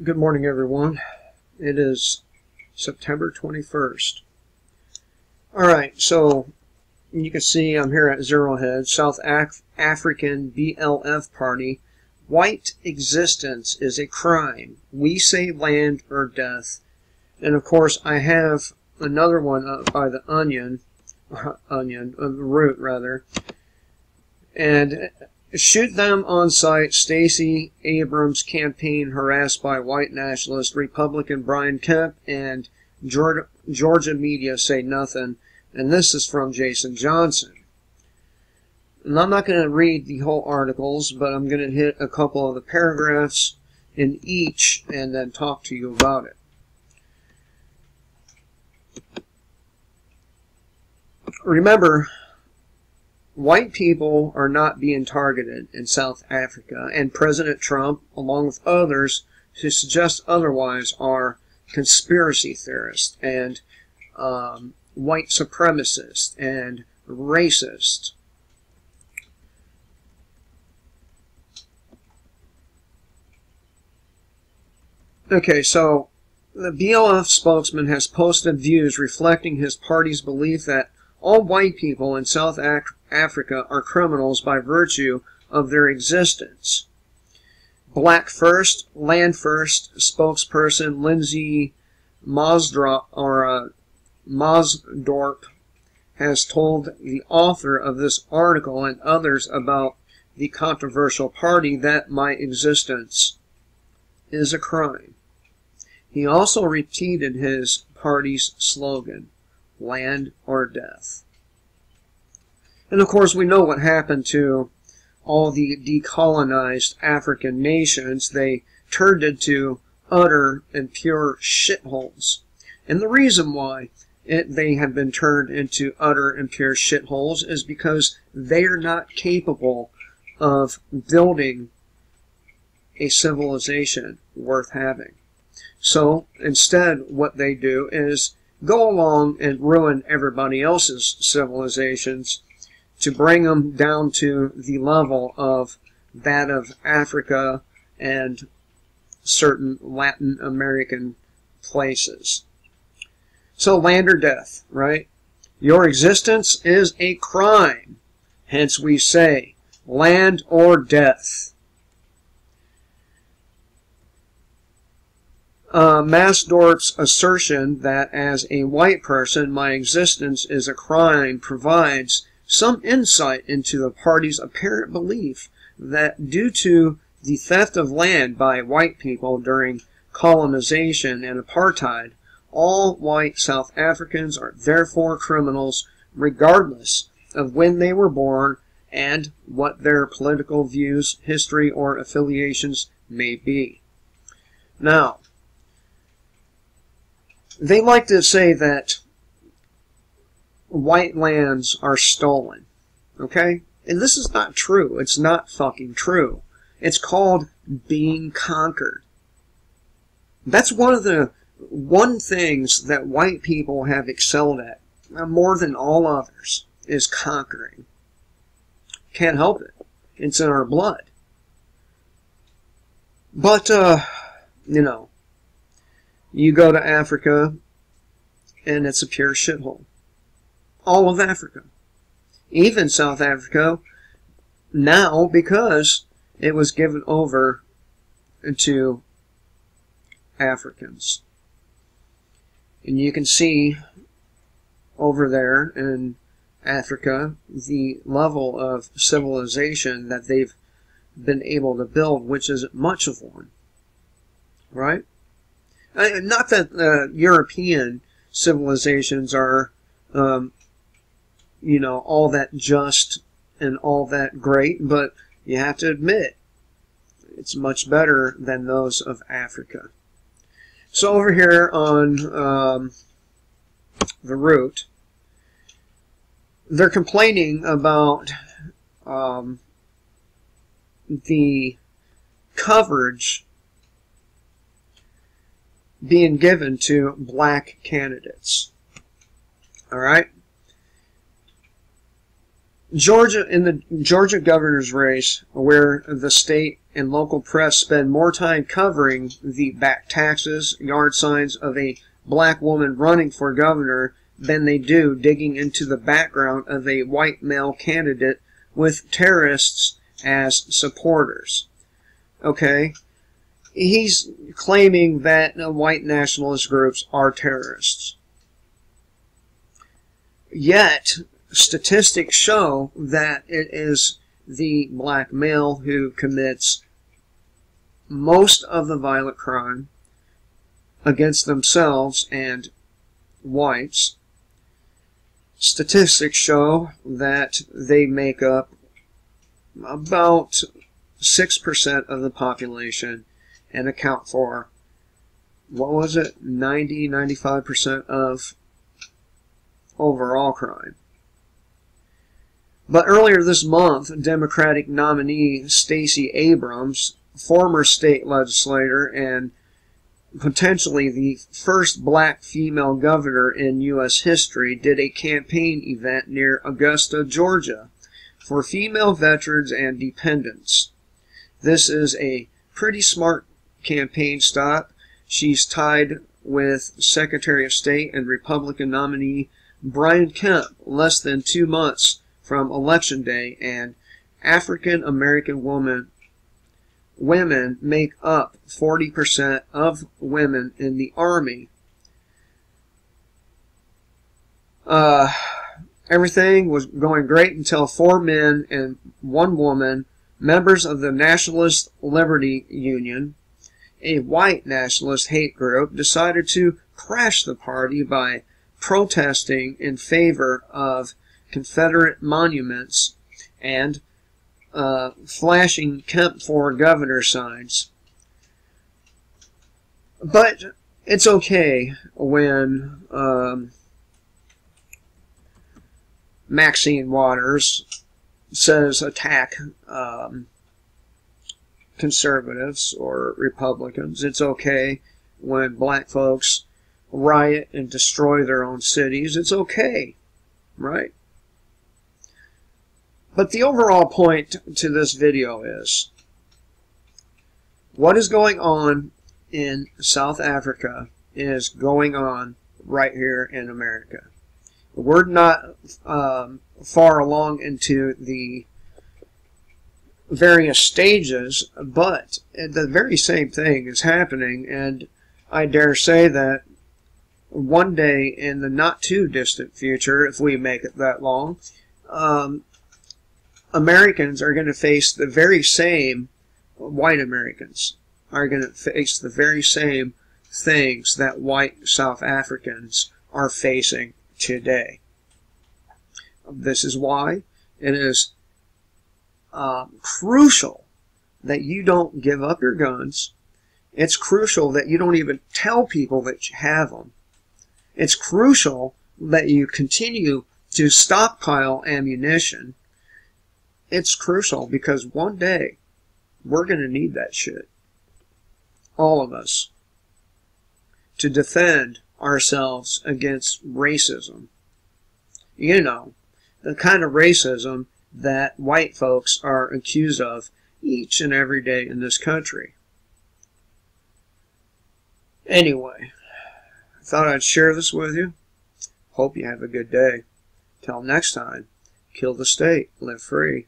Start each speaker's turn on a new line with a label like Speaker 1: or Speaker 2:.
Speaker 1: Good morning, everyone. It is September 21st. Alright, so you can see I'm here at Zero Hedge, South African BLF Party. White existence is a crime. We say land or death. And of course, I have another one up by the Root rather. And shoot them on sight. Stacey Abrams campaign harassed by white nationalist Republican Brian Kemp, and Georgia media say nothing. And this is from Jason Johnson. And I'm not going to read the whole articles, but I'm going to hit a couple of the paragraphs in each and then talk to you about it. Remember, white people are not being targeted in South Africa, and President Trump, along with others who suggest otherwise, are conspiracy theorists and white supremacists and racists. Okay, so the BLF spokesman has posted views reflecting his party's belief that all white people in South Africa are criminals by virtue of their existence. Black First, Land First spokesperson Lindsay Mosdorp has told the author of this article and others about the controversial party that my existence is a crime. He also repeated his party's slogan, land or death. And of course we know what happened to all the decolonized African nations. They turned into utter and pure shitholes. And the reason why they have been turned into utter and pure shitholes is because they are not capable of building a civilization worth having. So instead what they do is go along and ruin everybody else's civilizations to bring them down to the level of that of Africa and certain Latin American places. So land or death, right? Your existence is a crime. Hence we say land or death. Mosdorp's assertion that as a white person my existence is a crime provides some insight into the party's apparent belief that due to the theft of land by white people during colonization and apartheid, all white South Africans are therefore criminals regardless of when they were born and what their political views, history, or affiliations may be. Now, they like to say that white lands are stolen, okay? And this is not true. It's not fucking true. It's called being conquered. That's one of the things that white people have excelled at, more than all others, is conquering. Can't help it. It's in our blood. But, you know, you go to Africa, and it's a pure shithole. All of Africa. Even South Africa, now, because it was given over to Africans. And you can see over there in Africa the level of civilization that they've been able to build, which isn't much of one. Right? Not that European civilizations are, you know, all that just and all that great, but you have to admit it's much better than those of Africa. So over here on the Root, they're complaining about the coverage being given to black candidates. Alright? Georgia, in the Georgia governor's race, where the state and local press spend more time covering the back taxes, yard signs of a black woman running for governor than they do digging into the background of a white male candidate with terrorists as supporters. Okay? He's claiming that white nationalist groups are terrorists. Yet, statistics show that it is the black male who commits most of the violent crime against themselves and whites. Statistics show that they make up about 6% of the population and account for, what was it, 95% of overall crime. But earlier this month, Democratic nominee Stacey Abrams, former state legislator and potentially the first black female governor in U.S. history, did a campaign event near Augusta, Georgia, for female veterans and dependents. This is a pretty smart campaign stop. She's tied with Secretary of State and Republican nominee Brian Kemp less than 2 months from Election Day, and African American women make up 40% of women in the Army. Everything was going great until 4 men and 1 woman, members of the Nationalist Liberty Union, a white nationalist hate group, decided to crash the party by protesting in favor of Confederate monuments and flashing Kemp for governor signs. But it's okay when Maxine Waters says attack conservatives or Republicans. It's okay when black folks riot and destroy their own cities. It's okay, right? But the overall point to this video is, what is going on in South Africa is going on right here in America. We're not far along into the various stages, but the very same thing is happening, and I dare say that one day in the not too distant future, if we make it that long, Americans are going to face the very same, white Americans are going to face the very same things that white South Africans are facing today. This is why it is crucial that you don't give up your guns. It's crucial that you don't even tell people that you have them. It's crucial that you continue to stockpile ammunition. It's crucial because one day we're going to need that shit. All of us. To defend ourselves against racism. You know, the kind of racism that white folks are accused of each and every day in this country. Anyway, I thought I'd share this with you. Hope you have a good day. Till next time, kill the state, live free.